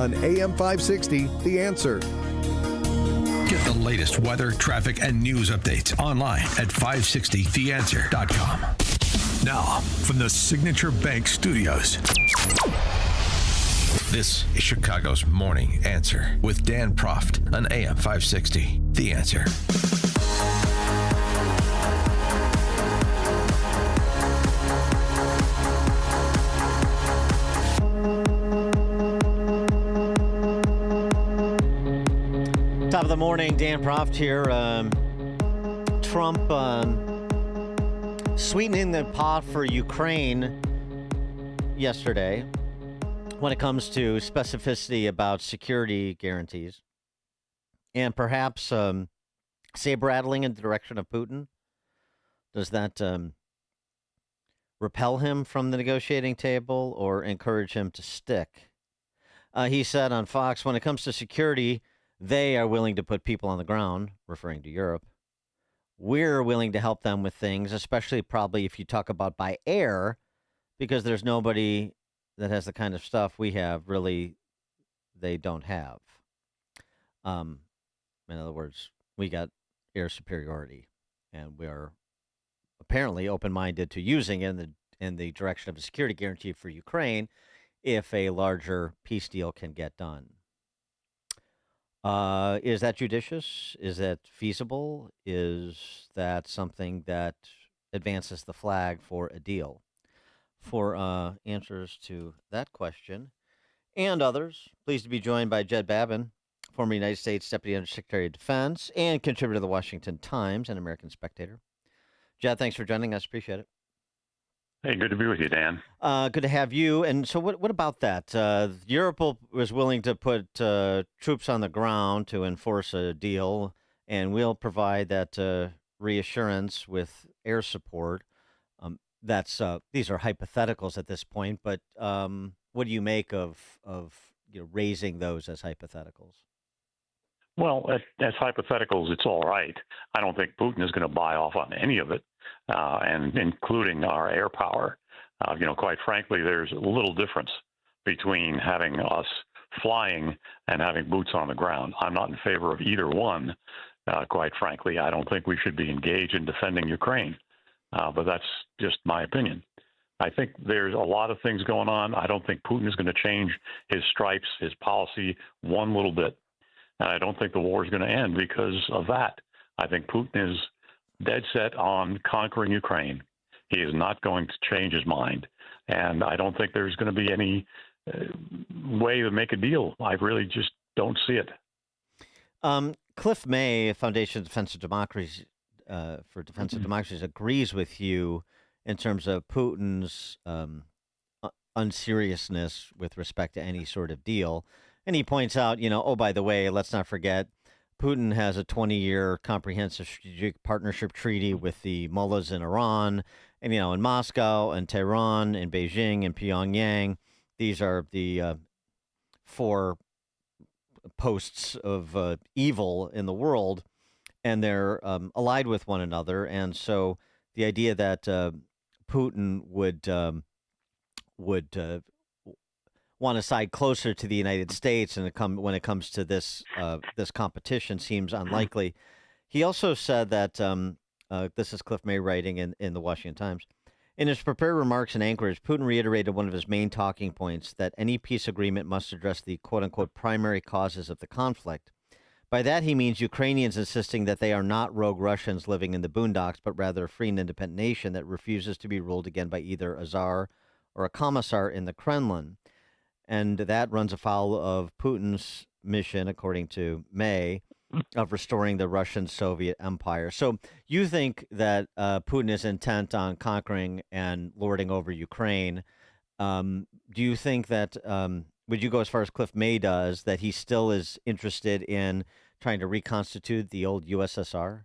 on AM 560, The Answer. Get the latest weather, traffic, and news updates online at 560theanswer.com. Now, from the Signature Bank Studios, this is Chicago's Morning Answer with Dan Proft on AM 560, The Answer. Top of the morning, Dan Proft here. Trump sweetening the pot for Ukraine yesterday when it comes to specificity about security guarantees and perhaps saber-rattling in the direction of Putin. Does that repel him from the negotiating table or encourage him to stick? He said on Fox, when it comes to security, they are willing to put people on the ground, referring to Europe. We're willing to help them with things, especially probably if you talk about by air, because there's nobody that has the kind of stuff we have, really, they don't have. In other words, we got air superiority, and we are apparently open-minded to using it in the direction of a security guarantee for Ukraine if a larger peace deal can get done. Is that judicious? Is that feasible? Is that something that advances the flag for a deal? For answers to that question and others, pleased to be joined by Jed Babbin, former United States Deputy Undersecretary of Defense and contributor to the Washington Times and American Spectator. Jed, thanks for joining us. Appreciate it. Hey, good to be with you, Dan. Good to have you. And so what about that? Europe was willing to put troops on the ground to enforce a deal, and we'll provide that reassurance with air support. These are hypotheticals at this point, but what do you make of raising those as hypotheticals? Well, as hypotheticals, it's all right. I don't think Putin is going to buy off on any of it, and including our air power. Quite frankly, there's a little difference between having us flying and having boots on the ground. I'm not in favor of either one. Quite frankly, I don't think we should be engaged in defending Ukraine, but that's just my opinion. I think there's a lot of things going on. I don't think Putin is going to change his stripes, his policy, one little bit. And I don't think the war is going to end because of that. I think Putin is dead set on conquering Ukraine. He is not going to change his mind. And I don't think there's going to be any way to make a deal. I really just don't see it. Cliff May, Foundation of Defense of Democracy, for Defense of Democracies, agrees with you in terms of Putin's unseriousness with respect to any sort of deal. And he points out, oh, by the way, let's not forget, Putin has a 20-year comprehensive strategic partnership treaty with the mullahs in Iran, and, in Moscow and Tehran and Beijing and Pyongyang. These are the four posts of evil in the world, and they're allied with one another. And so the idea that Putin would want to side closer to the United States and when it comes to this competition seems unlikely. He also said that, this is Cliff May writing in the Washington Times, in his prepared remarks in Anchorage, Putin reiterated one of his main talking points, that any peace agreement must address the quote-unquote primary causes of the conflict. By that he means Ukrainians insisting that they are not rogue Russians living in the boondocks, but rather a free and independent nation that refuses to be ruled again by either a czar or a commissar in the Kremlin. And that runs afoul of Putin's mission, according to May, of restoring the Russian Soviet Empire. So you think that Putin is intent on conquering and lording over Ukraine. Do you think that, would you go as far as Cliff May does, that he still is interested in trying to reconstitute the old USSR?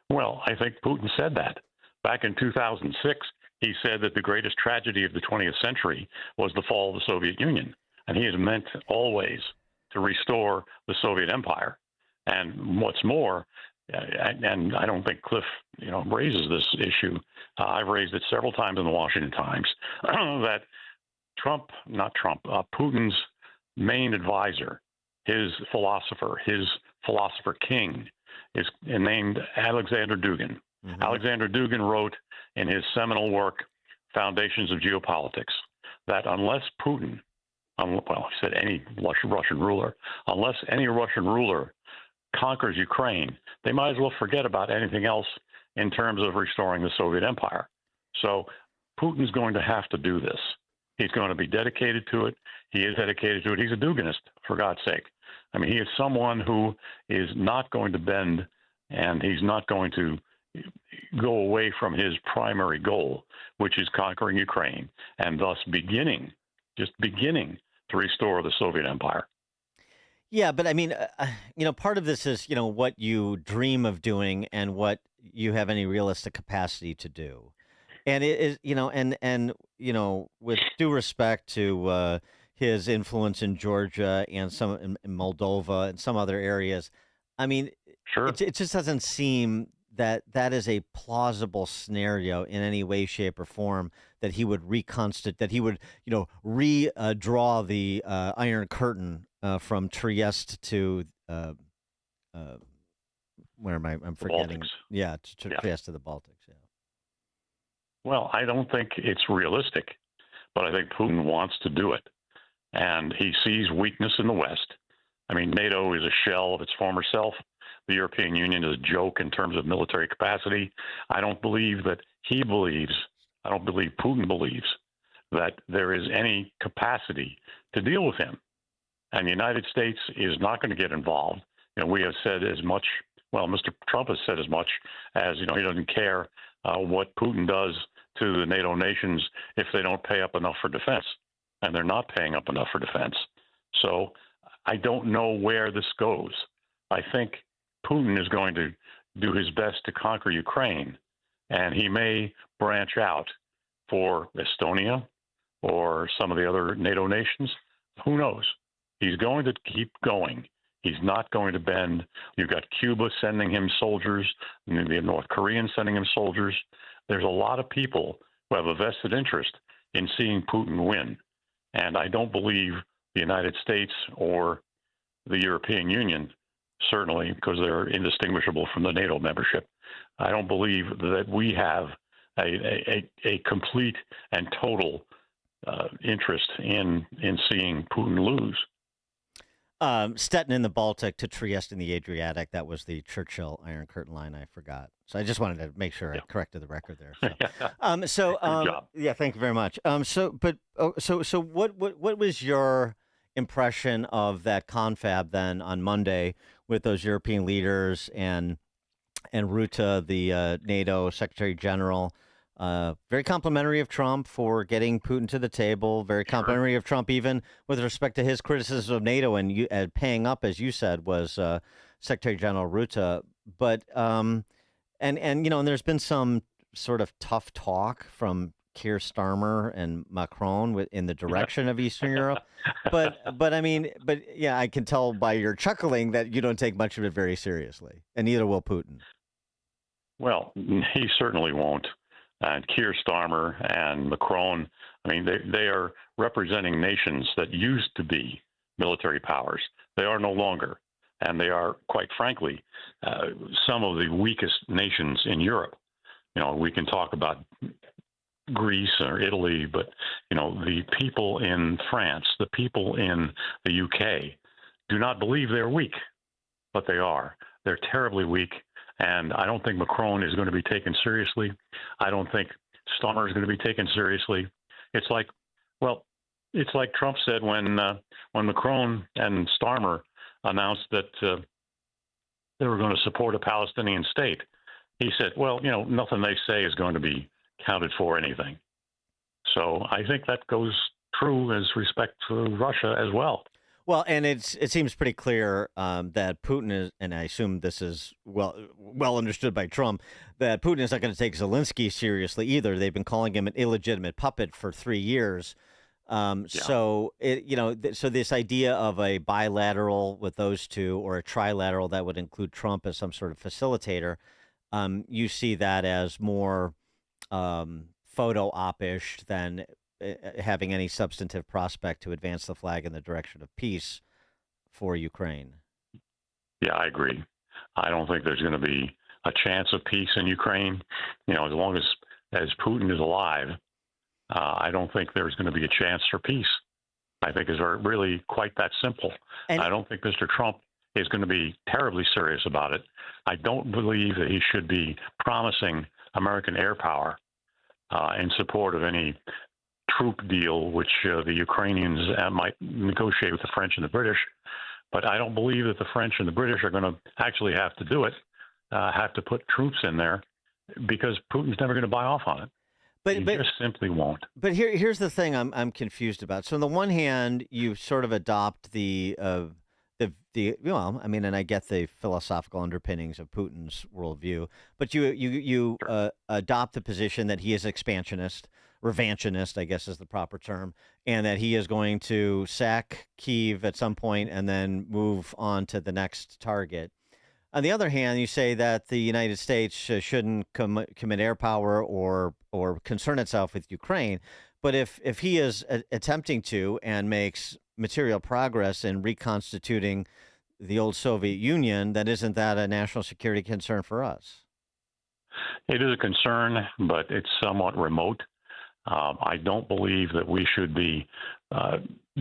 Well, I think Putin said that. Back in 2006, he said that the greatest tragedy of the 20th century was the fall of the Soviet Union. And he has meant always to restore the Soviet Empire. And what's more, and I don't think Cliff, raises this issue. I've raised it several times in the Washington Times that Putin's main advisor, his philosopher king, is named Alexander Dugin. Mm-hmm. Alexander Dugin wrote in his seminal work, Foundations of Geopolitics, that unless Putin, he said any Russian ruler, unless any Russian ruler conquers Ukraine, they might as well forget about anything else in terms of restoring the Soviet Empire. So Putin's going to have to do this. He's going to be dedicated to it. He is dedicated to it. He's a Duginist, for God's sake. I mean, he is someone who is not going to bend, and he's not going to go away from his primary goal, which is conquering Ukraine, and thus beginning to restore the Soviet Empire. Yeah, but I mean, part of this is, what you dream of doing and what you have any realistic capacity to do. And it is, with due respect to his influence in Georgia and some in Moldova and some other areas, I mean, sure, it just doesn't seem that is a plausible scenario in any way, shape, or form that he would reconstitute, that he would, redraw the Iron Curtain from Trieste to where am I? I'm forgetting. Baltics. Yeah, to Trieste to the Baltics. Yeah. Well, I don't think it's realistic, but I think Putin wants to do it, and he sees weakness in the West. I mean, NATO is a shell of its former self. The European Union is a joke in terms of military capacity. I don't believe Putin believes that there is any capacity to deal with him. And the United States is not going to get involved. We have said as much, Mr. Trump has said as much as, he doesn't care what Putin does to the NATO nations if they don't pay up enough for defense. And they're not paying up enough for defense. So I don't know where this goes. I think Putin is going to do his best to conquer Ukraine, and he may branch out for Estonia or some of the other NATO nations. Who knows? He's going to keep going. He's not going to bend. You've got Cuba sending him soldiers, the North Koreans sending him soldiers. There's a lot of people who have a vested interest in seeing Putin win. And I don't believe the United States or the European Union, certainly because they're indistinguishable from the NATO membership, I don't believe that we have a complete and total interest in seeing Putin lose. Stettin in the Baltic to Trieste in the Adriatic. That was the Churchill Iron Curtain line. I forgot. So I just wanted to make sure I corrected the record there. So, Good job. Yeah, thank you very much. So what was your impression of that confab then on Monday with those European leaders and Rutte, the NATO Secretary General? Very complimentary of Trump for getting Putin to the table. Very complimentary of Trump even with respect to his criticism of NATO and paying up, as you said, was Secretary General Rutte. But and there's been some sort of tough talk from Keir Starmer and Macron in the direction of Eastern Europe. But I can tell by your chuckling that you don't take much of it very seriously, and neither will Putin. Well, he certainly won't. And Keir Starmer and Macron, they are representing nations that used to be military powers. They are no longer. And they are, quite frankly, some of the weakest nations in Europe. We can talk about Greece or Italy, but, the people in France, the people in the UK do not believe they're weak, but they are. They're terribly weak. And I don't think Macron is going to be taken seriously. I don't think Starmer is going to be taken seriously. It's like Trump said when Macron and Starmer announced that they were going to support a Palestinian state. He said, nothing they say is going to be counted for anything. So I think that goes true as respect to Russia as well. Well, and it seems pretty clear that Putin is, and I assume this is well understood by Trump, that Putin is not going to take Zelensky seriously either. They've been calling him an illegitimate puppet for 3 years. So this idea of a bilateral with those two or a trilateral that would include Trump as some sort of facilitator, you see that as more photo op-ish than having any substantive prospect to advance the flag in the direction of peace for Ukraine. Yeah, I agree. I don't think there's going to be a chance of peace in Ukraine. As long as Putin is alive, I don't think there's going to be a chance for peace. I think it's really quite that simple. And I don't think Mr. Trump is going to be terribly serious about it. I don't believe that he should be promising American air power in support of any troop deal, which the Ukrainians might negotiate with the French and the British. But I don't believe that the French and the British are going to actually have to do it, have to put troops in there, because Putin's never going to buy off on it. He just simply won't. But here's the thing I'm confused about. So on the one hand, you sort of adopt the well, I mean, and I get the philosophical underpinnings of Putin's worldview, but you adopt the position that he is expansionist, revanchist, I guess is the proper term, and that he is going to sack Kyiv at some point and then move on to the next target. On the other hand, you say that the United States shouldn't commit air power or concern itself with Ukraine. But if he is attempting to and makes material progress in reconstituting the old Soviet Union, then isn't that a national security concern for us? It is a concern, but it's somewhat remote. I don't believe that we should be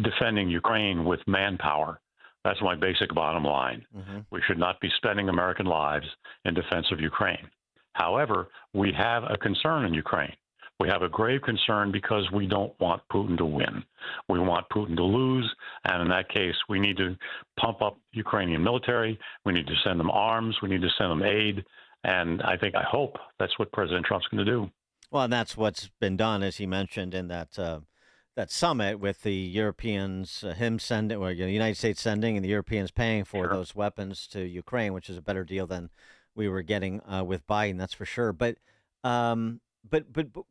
defending Ukraine with manpower. That's my basic bottom line. Mm-hmm. We should not be spending American lives in defense of Ukraine. However, we have a concern in Ukraine. We have a grave concern because we don't want Putin to win. We want Putin to lose, and in that case, we need to pump up Ukrainian military. We need to send them arms. We need to send them aid, and I hope that's what President Trump's going to do. Well, and that's what's been done, as he mentioned in that summit with the Europeans, him sending, or the United States sending, and the Europeans paying for those weapons to Ukraine, which is a better deal than we were getting with Biden, that's for sure. But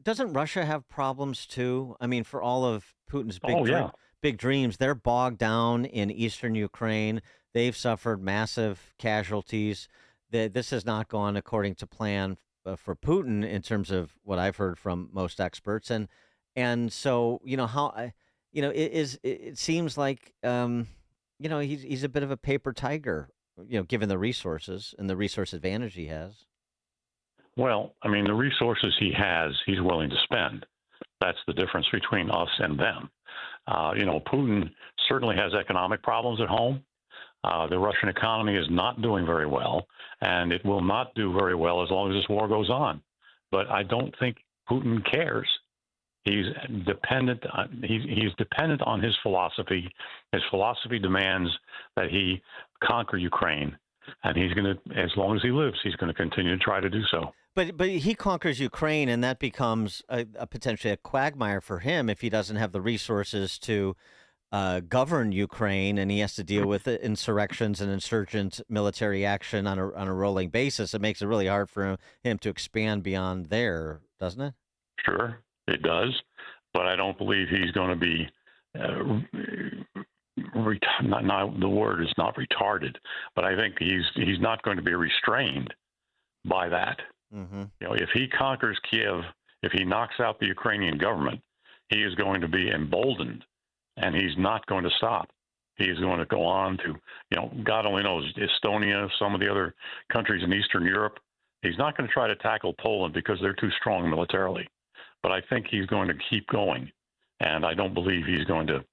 doesn't Russia have problems too? I mean, for all of Putin's big dreams, they're bogged down in eastern Ukraine. They've suffered massive casualties. This has not gone according to plan for Putin in terms of what I've heard from most experts, and so it seems like he's a bit of a paper tiger, given the resources and the resource advantage he has. Well, I mean, the resources he has, he's willing to spend. That's the difference between us and them. Putin certainly has economic problems at home. The Russian economy is not doing very well, and it will not do very well as long as this war goes on. But I don't think Putin cares. He's dependent on his philosophy. His philosophy demands that he conquer Ukraine, and he's going to, as long as he lives, he's going to continue to try to do so. But he conquers Ukraine, and that becomes a potentially a quagmire for him if he doesn't have the resources to govern Ukraine, and he has to deal with insurrections and insurgent military action on a rolling basis. It makes it really hard for him to expand beyond there, doesn't it? Sure, it does, but I don't believe he's going to be. The word is not retarded, but I think he's not going to be restrained by that. Mm-hmm. If he conquers Kiev, if he knocks out the Ukrainian government, he is going to be emboldened, and he's not going to stop. He's going to go on to, God only knows, Estonia, some of the other countries in Eastern Europe. He's not going to try to tackle Poland because they're too strong militarily. But I think he's going to keep going, and I don't believe he's going to.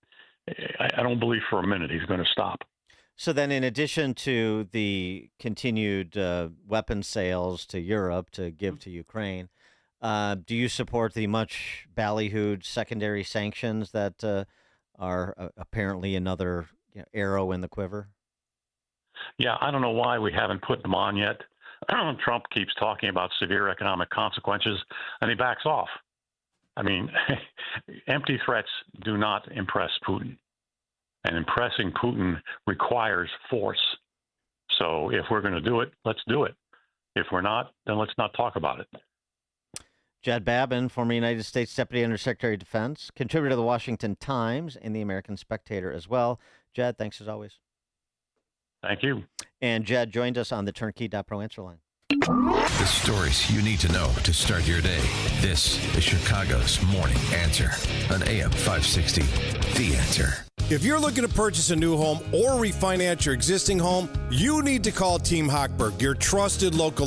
I don't believe for a minute he's going to stop. So then, in addition to the continued weapon sales to Europe to give to Ukraine, do you support the much ballyhooed secondary sanctions that are apparently another arrow in the quiver? Yeah, I don't know why we haven't put them on yet. Trump keeps talking about severe economic consequences, and he backs off. I mean, empty threats do not impress Putin. And impressing Putin requires force. So if we're going to do it, let's do it. If we're not, then let's not talk about it. Jed Babbin, former United States Deputy Undersecretary of Defense, contributor to the Washington Times and the American Spectator as well. Jed, thanks as always. Thank you. And Jed joined us on the Turnkey.Pro answer line. The stories you need to know to start your day. This is Chicago's Morning Answer on AM 560. The Answer. If you're looking to purchase a new home or refinance your existing home, you need to call Team Hochberg, your trusted local